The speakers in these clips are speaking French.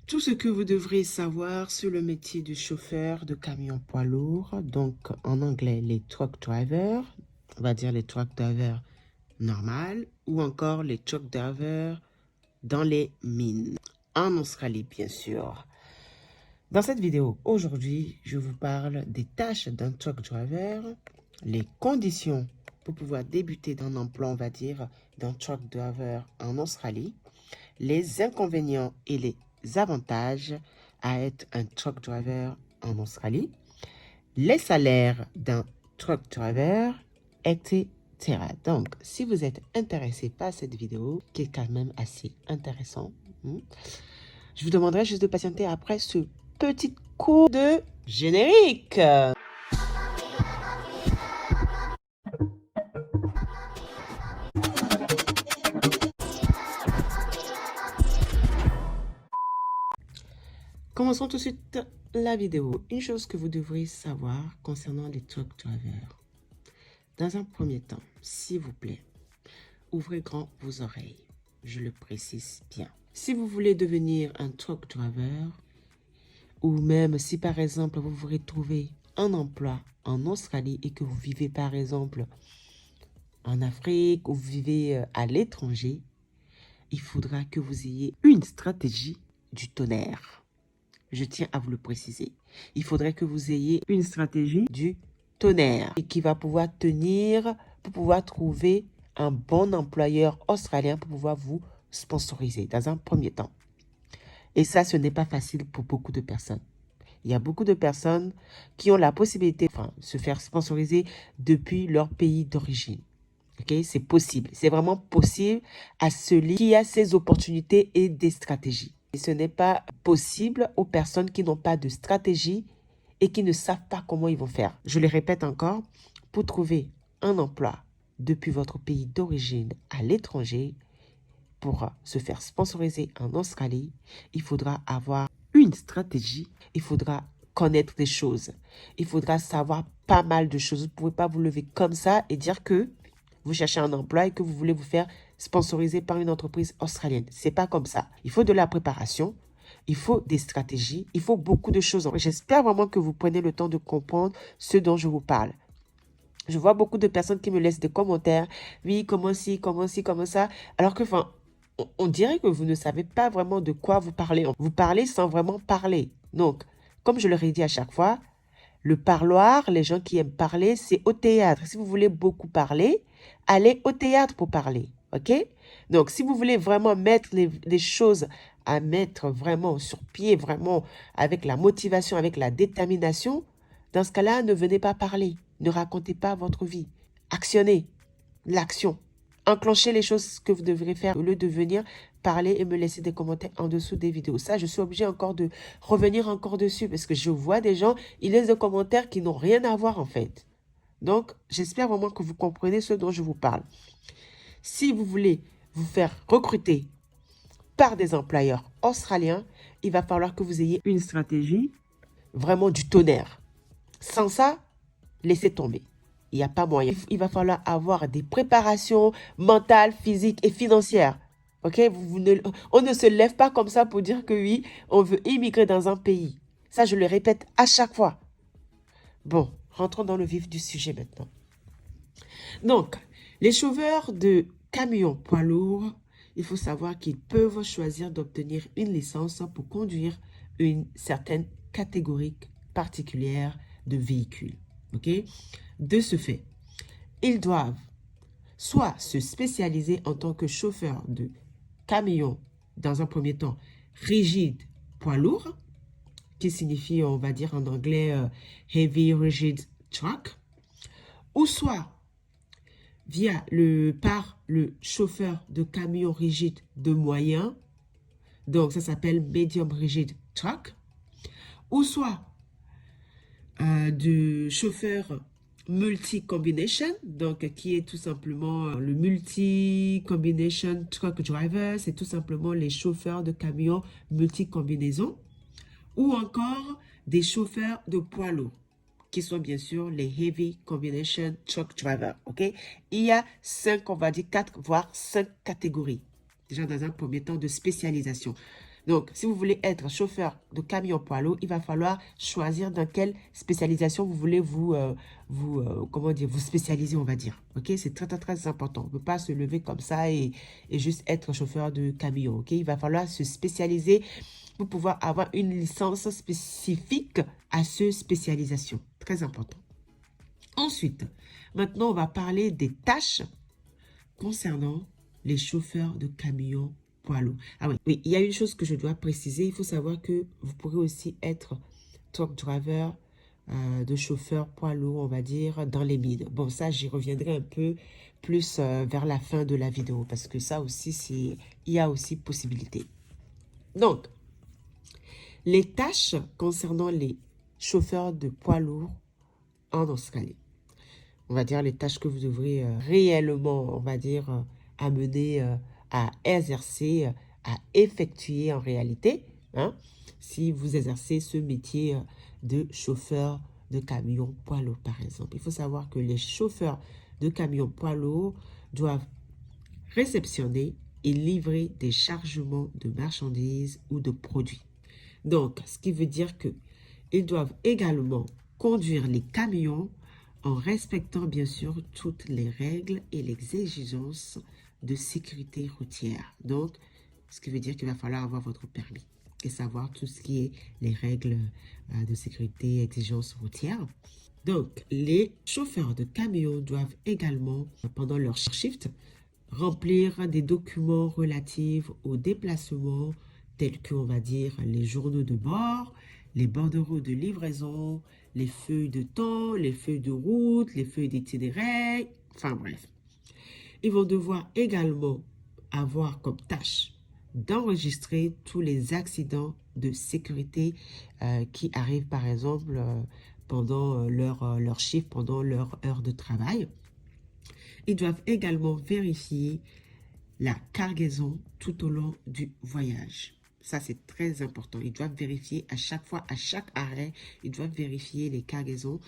Tout ce que vous devrez savoir sur le métier de chauffeur de camion poids lourd, donc en anglais les truck drivers, on va dire les truck drivers normales ou encore les truck drivers dans les mines, en Australie bien sûr. Dans cette vidéo, aujourd'hui, je vous parle des tâches d'un truck driver, les conditions pour pouvoir débuter dans un emploi, on va dire, d'un truck driver en Australie, les inconvénients et les avantages à être un truck driver en Australie, les salaires d'un truck driver, etc. Donc, si vous êtes intéressé par cette vidéo, qui est quand même assez intéressant, je vous demanderai juste de patienter après ce petit coup de générique. Commençons tout de suite la vidéo. Une chose que vous devrez savoir concernant les truck drivers. Dans un premier temps, s'il vous plaît, ouvrez grand vos oreilles. Je le précise bien. Si vous voulez devenir un truck driver, ou même si par exemple vous voulez trouver un emploi en Australie et que vous vivez par exemple en Afrique ou vous vivez à l'étranger, il faudra que vous ayez une stratégie du tonnerre. Je tiens à vous le préciser. Il faudrait que vous ayez une stratégie du tonnerre et qui va pouvoir tenir pour pouvoir trouver un bon employeur australien pour pouvoir vous sponsoriser dans un premier temps. Et ça, ce n'est pas facile pour beaucoup de personnes. Il y a beaucoup de personnes qui ont la possibilité de se faire sponsoriser depuis leur pays d'origine. Okay? C'est possible. C'est vraiment possible à celui qui a ses opportunités et des stratégies. Et ce n'est pas possible aux personnes qui n'ont pas de stratégie et qui ne savent pas comment ils vont faire. Je le répète encore, pour trouver un emploi depuis votre pays d'origine à l'étranger, pour se faire sponsoriser en Australie, il faudra avoir une stratégie, il faudra connaître des choses, il faudra savoir pas mal de choses. Vous ne pouvez pas vous lever comme ça et dire que vous cherchez un emploi et que vous voulez vous faire sponsoriser par une entreprise australienne. C'est pas comme ça. Il faut de la préparation, il faut des stratégies, il faut beaucoup de choses. J'espère vraiment que vous prenez le temps de comprendre ce dont je vous parle. Je vois beaucoup de personnes qui me laissent des commentaires. Oui, comment ci, comment ça. Alors que, on dirait que vous ne savez pas vraiment de quoi vous parlez. Vous parlez sans vraiment parler. Donc, comme je le redis à chaque fois, le parloir, les gens qui aiment parler, c'est au théâtre. Si vous voulez beaucoup parler, allez au théâtre pour parler. OK? Donc, si vous voulez vraiment mettre les choses à mettre vraiment sur pied, vraiment avec la motivation, avec la détermination, dans ce cas-là, ne venez pas parler. Ne racontez pas votre vie. Actionnez l'action. Enclenchez les choses que vous devrez faire au lieu de venir parler et me laisser des commentaires en dessous des vidéos. Ça, je suis obligée encore de revenir encore dessus parce que je vois des gens, ils laissent des commentaires qui n'ont rien à voir en fait. Donc, j'espère vraiment que vous comprenez ce dont je vous parle. Si vous voulez vous faire recruter par des employeurs australiens, il va falloir que vous ayez une stratégie vraiment du tonnerre. Sans ça, laissez tomber. Il n'y a pas moyen. Il va falloir avoir des préparations mentales, physiques et financières. Ok? On ne se lève pas comme ça pour dire que oui, on veut immigrer dans un pays. Ça, je le répète à chaque fois. Bon, rentrons dans le vif du sujet maintenant. Donc, les chauffeurs de camions poids lourds, il faut savoir qu'ils peuvent choisir d'obtenir une licence pour conduire une certaine catégorie particulière de véhicules. Ok? De ce fait, ils doivent soit se spécialiser en tant que chauffeur de camion, dans un premier temps, rigide poids lourd, qui signifie, on va dire en anglais, heavy rigid truck, ou soit par le chauffeur de camion rigide de moyen, donc ça s'appelle medium rigid truck, ou soit de chauffeur multi-combination, donc qui est tout simplement le multi-combination truck driver, c'est tout simplement les chauffeurs de camions multi-combinaison, ou encore des chauffeurs de poids lourds, qui sont bien sûr les heavy combination truck driver, ok? Il y a 5, on va dire 4, voire 5 catégories, déjà dans un premier temps de spécialisation. Donc, si vous voulez être chauffeur de camion poids lourd, il va falloir choisir dans quelle spécialisation vous voulez comment dire, vous spécialiser, on va dire. Ok, c'est très, très, très important. On ne peut pas se lever comme ça et juste être chauffeur de camion. Ok, il va falloir se spécialiser pour pouvoir avoir une licence spécifique à cette spécialisation. Très important. Ensuite, maintenant, on va parler des tâches concernant les chauffeurs de camions poids lourds. Ah oui, oui, il y a une chose que je dois préciser. Il faut savoir que vous pourrez aussi être truck driver, de chauffeur poids lourd, on va dire, dans les mines. Bon, ça, j'y reviendrai un peu plus vers la fin de la vidéo parce que ça aussi, il y a aussi possibilité. Donc, les tâches concernant les chauffeurs de poids lourds en Australie. On va dire les tâches que vous devrez réellement, on va dire, amener à exercer, à effectuer en réalité, hein, si vous exercez ce métier de chauffeur de camion poids lourd, par exemple. Il faut savoir que les chauffeurs de camion poids lourd doivent réceptionner et livrer des chargements de marchandises ou de produits. Donc, ce qui veut dire que ils doivent également conduire les camions en respectant bien sûr toutes les règles et les exigences de sécurité routière. Donc, ce qui veut dire qu'il va falloir avoir votre permis et savoir tout ce qui est les règles de sécurité et exigences routières. Donc, les chauffeurs de camions doivent également, pendant leur shift, remplir des documents relatifs aux déplacements tels que, on va dire, les journaux de bord, les bordereaux de livraison, les feuilles de temps, les feuilles de route, les feuilles d'itinéraire, enfin bref. Ils vont devoir également avoir comme tâche d'enregistrer tous les accidents de sécurité qui arrivent par exemple pendant leur shift, pendant leur heure de travail. Ils doivent également vérifier la cargaison tout au long du voyage. Ça, c'est très important. Ils doivent vérifier à chaque fois, à chaque arrêt, ils doivent vérifier les cargaisons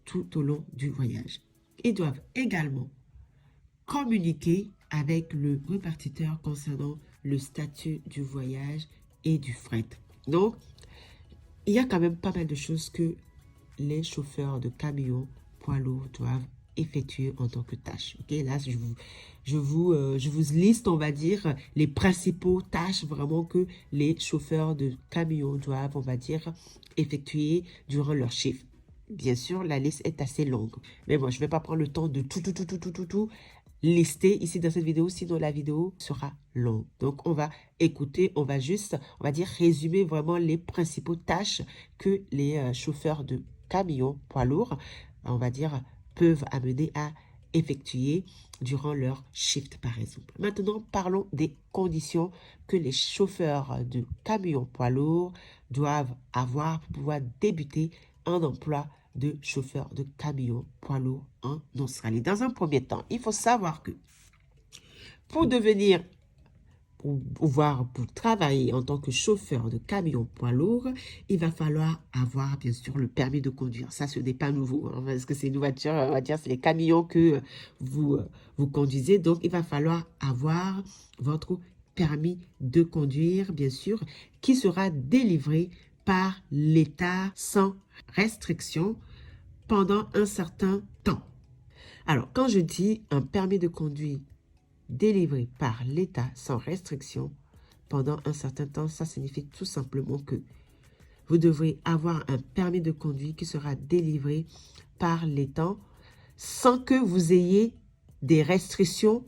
tout au long du voyage. Ils doivent également communiquer avec le répartiteur concernant le statut du voyage et du fret. Donc, il y a quand même pas mal de choses que les chauffeurs de camions poids lourds doivent effectuer en tant que tâche. Ok, là, je vous liste, on va dire, les principaux tâches vraiment que les chauffeurs de camions doivent, on va dire, effectuer durant leur shift. Bien sûr, la liste est assez longue. Mais bon, je ne vais pas prendre le temps de tout lister ici dans cette vidéo, sinon la vidéo sera longue. Donc, on va écouter, on va juste, on va dire, résumer vraiment les principaux tâches que les chauffeurs de camions poids lourds, on va dire, peuvent amener à effectuer durant leur shift, par exemple. Maintenant, parlons des conditions que les chauffeurs de camions poids lourds doivent avoir pour pouvoir débuter un emploi de chauffeur de camions poids lourds en Australie. Dans un premier temps, il faut savoir que pour pour travailler en tant que chauffeur de camion poids lourd, il va falloir avoir bien sûr le permis de conduire. Ça, ce n'est pas nouveau, hein, parce que c'est une voiture, on va dire, c'est les camions que vous conduisez. Donc, il va falloir avoir votre permis de conduire, bien sûr, qui sera délivré par l'État sans restriction pendant un certain temps. Alors, quand je dis un permis de conduire délivré par l'État sans restriction pendant un certain temps, ça signifie tout simplement que vous devrez avoir un permis de conduire qui sera délivré par l'État sans que vous ayez des restrictions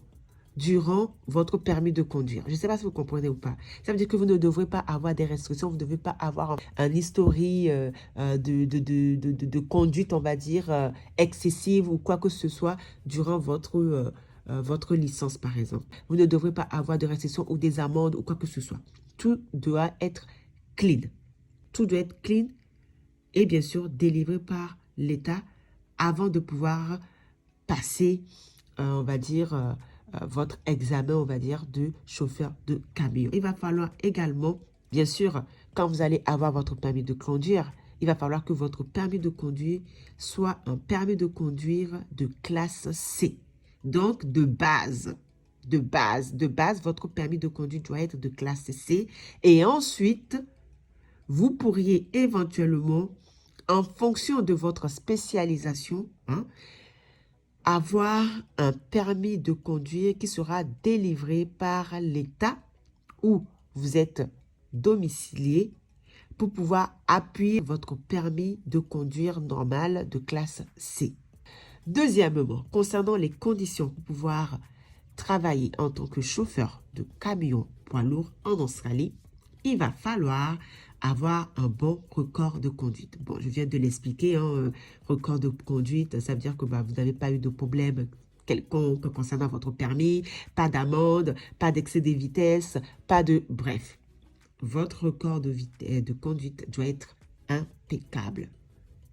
durant votre permis de conduire. Je ne sais pas si vous comprenez ou pas. Ça veut dire que vous ne devrez pas avoir des restrictions, vous ne devez pas avoir un historique de conduite, on va dire, excessive ou quoi que ce soit durant votre licence, par exemple. Vous ne devrez pas avoir de restrictions ou des amendes ou quoi que ce soit. Tout doit être clean. Tout doit être clean et bien sûr délivré par l'État avant de pouvoir passer, on va dire, votre examen, on va dire, de chauffeur de camion. Il va falloir également, bien sûr, quand vous allez avoir votre permis de conduire, il va falloir que votre permis de conduire soit un permis de conduire de classe C. Donc, de base. de base. De base, votre permis de conduite doit être de classe C. Et ensuite, vous pourriez éventuellement, en fonction de votre spécialisation, avoir un permis de conduire qui sera délivré par l'État où vous êtes domicilié pour pouvoir appuyer votre permis de conduire normal de classe C. Deuxièmement, concernant les conditions pour pouvoir travailler en tant que chauffeur de camion poids lourd en Australie, il va falloir avoir un bon record de conduite. Bon, je viens de l'expliquer, record de conduite, ça veut dire que vous n'avez pas eu de problème quelconque concernant votre permis, pas d'amende, pas d'excès de vitesse, pas de... Bref, votre record de conduite doit être impeccable.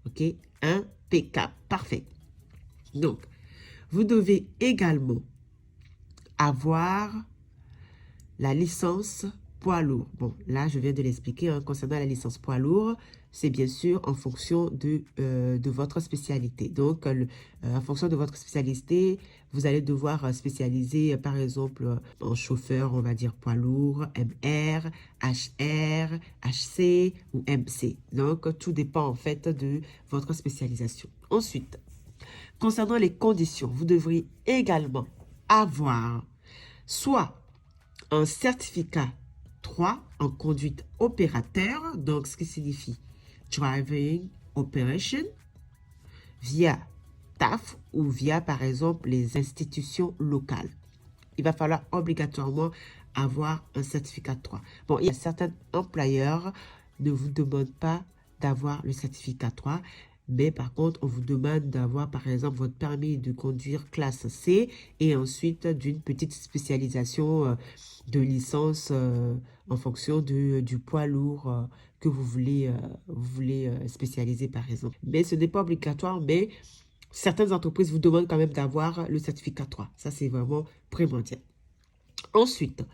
OK? Impeccable. Parfait. Donc, vous devez également avoir la licence poids lourd. Bon, là, je viens de l'expliquer. Concernant la licence poids lourd, c'est bien sûr en fonction de votre spécialité. Donc, en fonction de votre spécialité, vous allez devoir spécialiser, par exemple, en chauffeur, on va dire poids lourd, MR, HR, HC ou MC. Donc, tout dépend en fait de votre spécialisation. Ensuite, concernant les conditions, vous devriez également avoir soit un certificat 3 en conduite opérateur, donc ce qui signifie Driving Operation, via TAF ou via, par exemple, les institutions locales. Il va falloir obligatoirement avoir un certificat 3. Bon, il y a certains employeurs ne vous demandent pas d'avoir le certificat 3, mais par contre, on vous demande d'avoir, par exemple, votre permis de conduire classe C et ensuite d'une petite spécialisation de licence en fonction du poids lourd que vous voulez spécialiser, par exemple. Mais ce n'est pas obligatoire, mais certaines entreprises vous demandent quand même d'avoir le certificat 3. Ça, c'est vraiment primordial. Ensuite,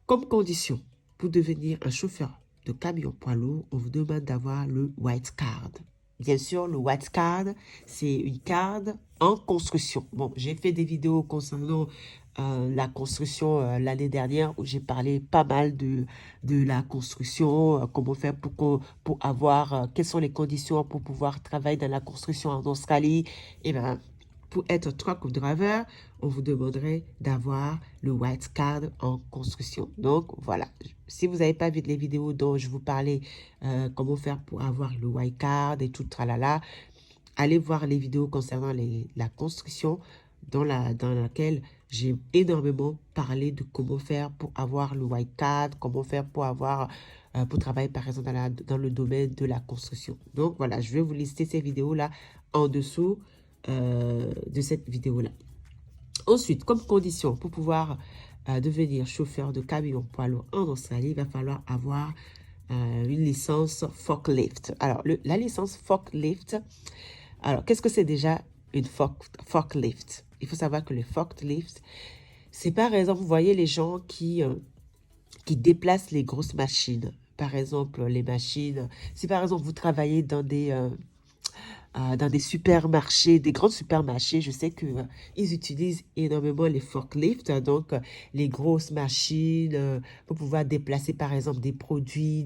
comme condition pour devenir un chauffeur de camion poids lourd, on vous demande d'avoir le white card. Bien sûr, le white card, c'est une carte en construction. Bon, j'ai fait des vidéos concernant la construction l'année dernière où j'ai parlé pas mal de la construction, comment faire pour avoir, quelles sont les conditions pour pouvoir travailler dans la construction en Australie. Et bien, pour être truck driver, on vous demanderait d'avoir le white card en construction. Donc, voilà. Si vous n'avez pas vu les vidéos dont je vous parlais, comment faire pour avoir le white card et tout, tralala, allez voir les vidéos concernant la construction dans laquelle j'ai énormément parlé de comment faire pour avoir le white card, comment faire pour avoir... pour travailler par exemple dans le domaine de la construction. Donc, voilà, je vais vous lister ces vidéos-là en dessous de cette vidéo-là. Ensuite, comme condition pour pouvoir devenir chauffeur de camion poids lourd en Australie, il va falloir avoir une licence forklift. Alors, la licence forklift, alors qu'est-ce que c'est déjà une forklift? Il faut savoir que les forklifts, c'est par exemple, vous voyez les gens qui déplacent les grosses machines. Par exemple, les machines, si par exemple vous travaillez dans des supermarchés, des grands supermarchés, je sais qu'ils utilisent énormément les forklifts, donc les grosses machines pour pouvoir déplacer par exemple des produits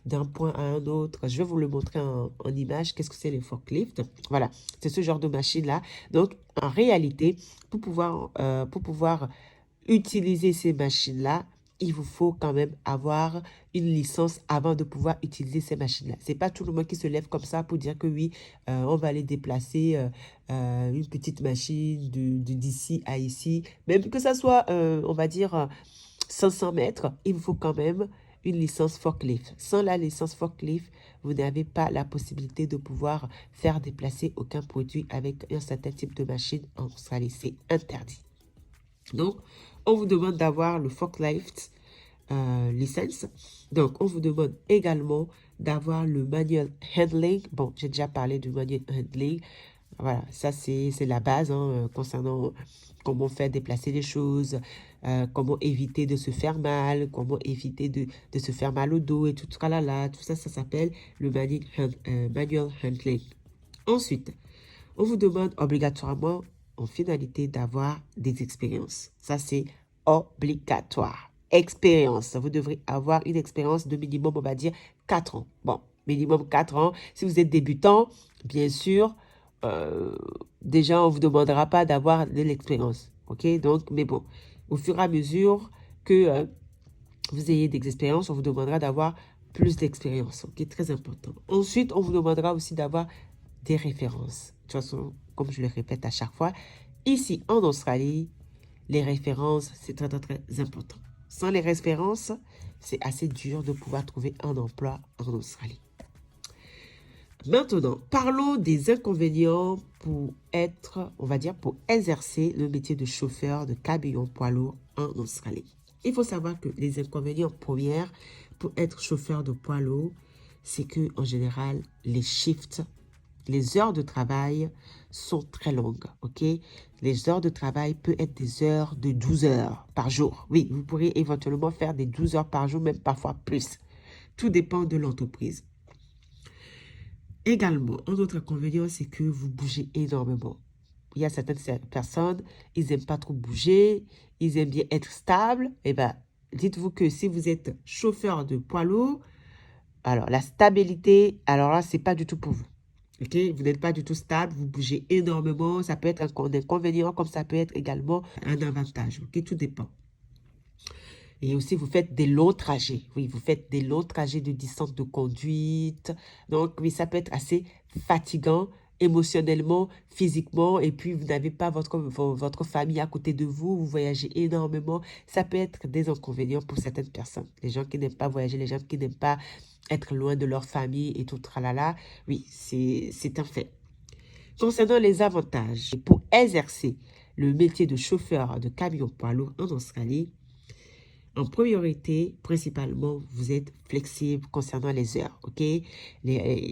d'un point à un autre. Je vais vous le montrer en image. Qu'est-ce que c'est les forklifts? Voilà, c'est ce genre de machine-là. Donc, en réalité, pour pouvoir utiliser ces machines-là, il vous faut quand même avoir une licence avant de pouvoir utiliser ces machines-là. Ce n'est pas tout le monde qui se lève comme ça pour dire que oui, on va aller déplacer une petite machine d'ici à ici. Même que ça soit, on va dire, 500 mètres, il vous faut quand même une licence forklift. Sans la licence forklift, vous n'avez pas la possibilité de pouvoir faire déplacer aucun produit avec un certain type de machine en Australie. C'est interdit. Donc, on vous demande d'avoir le forklift licence. Donc, on vous demande également d'avoir le manual handling. Bon, j'ai déjà parlé du manual handling. Voilà, ça c'est la base concernant comment faire déplacer les choses, comment éviter de se faire mal, comment éviter de se faire mal au dos et tout ça, tout ça, ça s'appelle le manual handling. Ensuite, on vous demande obligatoirement en finalité d'avoir des expériences. Ça, c'est obligatoire. Expérience. Vous devrez avoir une expérience de minimum, on va dire, 4 ans. Bon, minimum 4 ans. Si vous êtes débutant, bien sûr, déjà, on ne vous demandera pas d'avoir de l'expérience. OK? Donc, mais bon, au fur et à mesure que vous ayez des expériences, on vous demandera d'avoir plus d'expérience. OK? Très important. Ensuite, on vous demandera aussi d'avoir des références. De toute façon, comme je le répète à chaque fois, ici en Australie, les références, c'est très, très, très important. Sans les références, c'est assez dur de pouvoir trouver un emploi en Australie. Maintenant, parlons des inconvénients pour être, on va dire, pour exercer le métier de chauffeur de camion poids lourd en Australie. Il faut savoir que les inconvénients premiers pour être chauffeur de poids lourd, c'est que en général, les shifts, les heures de travail sont très longues, ok? Les heures de travail peuvent être des heures de 12 heures par jour. Oui, vous pourrez éventuellement faire des 12 heures par jour, même parfois plus. Tout dépend de l'entreprise. Également, un autre inconvénient, c'est que vous bougez énormément. Il y a certaines personnes, ils n'aiment pas trop bouger, ils aiment bien être stables. Eh bien, dites-vous que si vous êtes chauffeur de poids lourd, alors la stabilité, alors là, ce n'est pas du tout pour vous. Ok, vous n'êtes pas du tout stable, vous bougez énormément, ça peut être un inconvénient comme ça peut être également un avantage. Ok, tout dépend. Et aussi, vous faites des longs trajets. Oui, vous faites des longs trajets de distance de conduite. Donc, oui, ça peut être assez fatigant émotionnellement, physiquement. Et puis, vous n'avez pas votre famille à côté de vous. Vous voyagez énormément. Ça peut être des inconvénients pour certaines personnes. Les gens qui n'aiment pas voyager, les gens qui n'aiment pas être loin de leur famille et tout, tralala. Oui, c'est un fait. Concernant les avantages, pour exercer le métier de chauffeur de camion poids lourd en Australie, en priorité, principalement, vous êtes flexible concernant les heures, ok?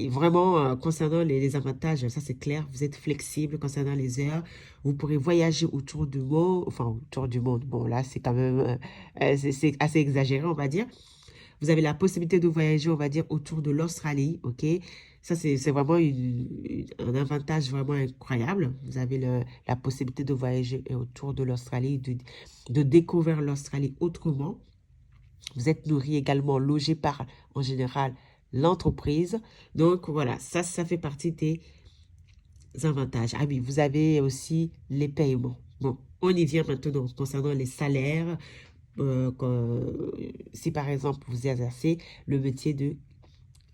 Vraiment, concernant les avantages, ça c'est clair, vous êtes flexible concernant les heures. Vous pourrez voyager autour du monde, enfin, autour du monde. Bon, là, c'est quand même, c'est assez exagéré, on va dire. Vous avez la possibilité de voyager, on va dire, autour de l'Australie, ok? Ça, c'est vraiment un avantage vraiment incroyable. Vous avez la possibilité de voyager autour de l'Australie, de découvrir l'Australie autrement. Vous êtes nourri également, logé par, en général, l'entreprise. Donc, voilà, ça fait partie des avantages. Ah oui, vous avez aussi les paiements. Bon, on y vient maintenant concernant les salaires. Si par exemple vous exercez le métier de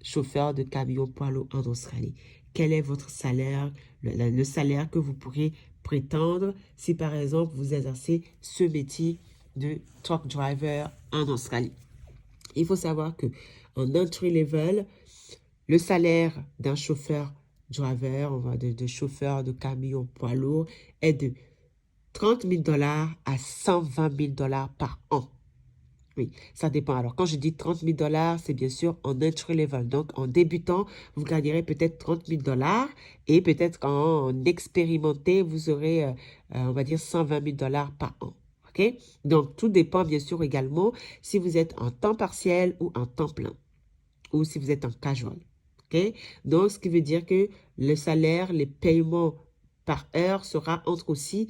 chauffeur de camion poids lourd en Australie, quel est votre salaire, le salaire que vous pourrez prétendre si par exemple vous exercez ce métier de truck driver en Australie? Il faut savoir que en entry level, le salaire d'un chauffeur driver, on va de chauffeur de camion poids lourd, est de 30 000 $ à 120 000 $ par an. Oui, ça dépend. Alors, quand je dis 30 000 $, c'est bien sûr en entry level. Donc, en débutant, vous gagnerez peut-être 30 000 $ et peut-être en expérimenté, vous aurez, on va dire, 120 000 $ par an. OK? Donc, tout dépend bien sûr également si vous êtes en temps partiel ou en temps plein ou si vous êtes en casual. OK? Donc, ce qui veut dire que le salaire, les paiements par heure sera entre aussi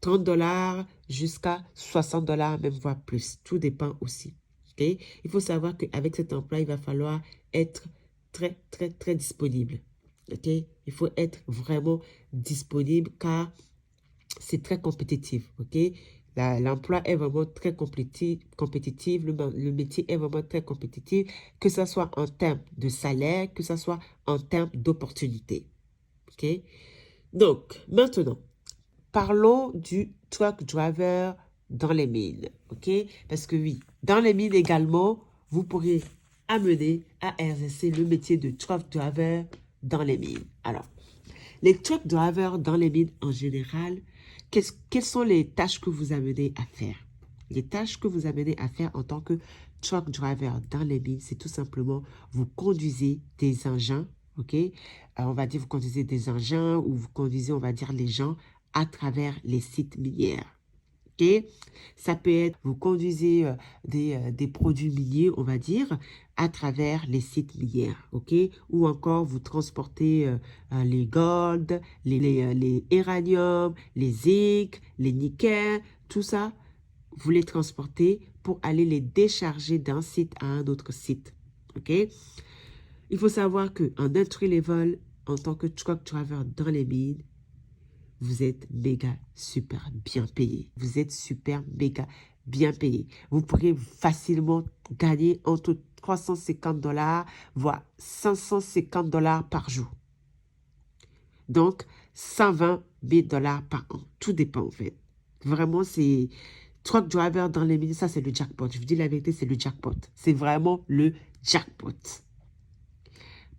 30 $ jusqu'à 60 $, même voire plus. Tout dépend aussi. Okay? Il faut savoir qu'avec cet emploi, il va falloir être très, très, très disponible. Okay? Il faut être vraiment disponible car c'est très compétitif. Okay? L'emploi est vraiment très compétitif. Le métier est vraiment très compétitif, que ce soit en termes de salaire, que ce soit en termes d'opportunités. Okay? Donc, maintenant, parlons du truck driver dans les mines, ok? Parce que oui, dans les mines également, vous pourrez amener à exercer le métier de truck driver dans les mines. Alors, les truck drivers dans les mines en général, quelles sont les tâches que vous amenez à faire? Les tâches que vous amenez à faire en tant que truck driver dans les mines, c'est tout simplement vous conduisez des engins, ok? On va dire vous conduisez des engins ou vous conduisez, on va dire, les gens à travers les sites miniers. Okay? Ça peut être, vous conduisez des produits miniers, on va dire, à travers les sites minières, ok? Ou encore vous transportez les gold, les uranium, les zinc, les nickel, tout ça, vous les transportez pour aller les décharger d'un site à un autre site, ok? Il faut savoir qu'en entry level, en tant que truck driver dans les mines, vous êtes méga super bien payé. Vous êtes super méga bien payé. Vous pourrez facilement gagner entre 350 $, voire 550 $ par jour. Donc, 120 000 $ par an. Tout dépend en fait. Vraiment, c'est truck driver dans les mines, ça c'est le jackpot. Je vous dis la vérité, c'est le jackpot. C'est vraiment le jackpot.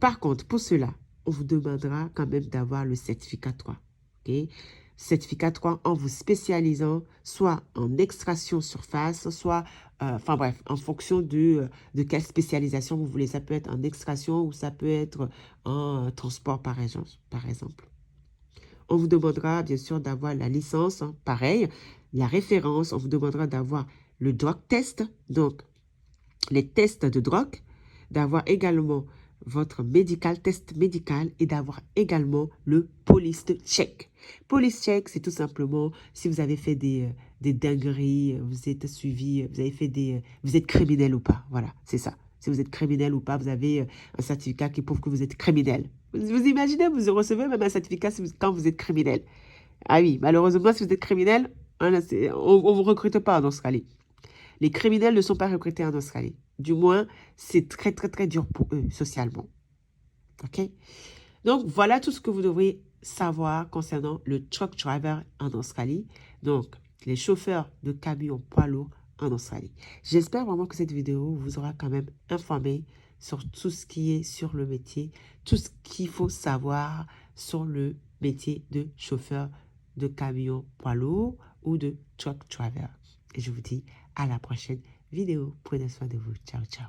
Par contre, pour cela, on vous demandera quand même d'avoir le certificat 3. Okay? Certificat 3 en vous spécialisant soit en extraction surface, soit, enfin bref, en fonction de quelle spécialisation vous voulez. Ça peut être en extraction ou ça peut être en transport par exemple. On vous demandera bien sûr d'avoir la licence, hein, pareil, la référence, on vous demandera d'avoir le drug test, donc les tests de drogue, d'avoir également votre test médical et d'avoir également le police check. Police check, c'est tout simplement si vous avez fait des dingueries, vous êtes suivi, vous avez fait vous êtes criminel ou pas. Voilà, c'est ça. Si vous êtes criminel ou pas, vous avez un certificat qui prouve que vous êtes criminel. Vous imaginez, vous recevez même un certificat quand vous êtes criminel. Ah oui, malheureusement, si vous êtes criminel, on ne vous recrute pas en Australie. Les criminels ne sont pas recrutés en Australie. Du moins, c'est très, très, très dur pour eux, socialement. OK? Donc, voilà tout ce que vous devrez savoir concernant le truck driver en Australie. Donc, les chauffeurs de camions poids lourds en Australie. J'espère vraiment que cette vidéo vous aura quand même informé sur tout ce qui est sur le métier, tout ce qu'il faut savoir sur le métier de chauffeur de camions poids lourds ou de truck driver. Et je vous dis à la prochaine vidéo. Prenez soin de vous. Ciao, ciao.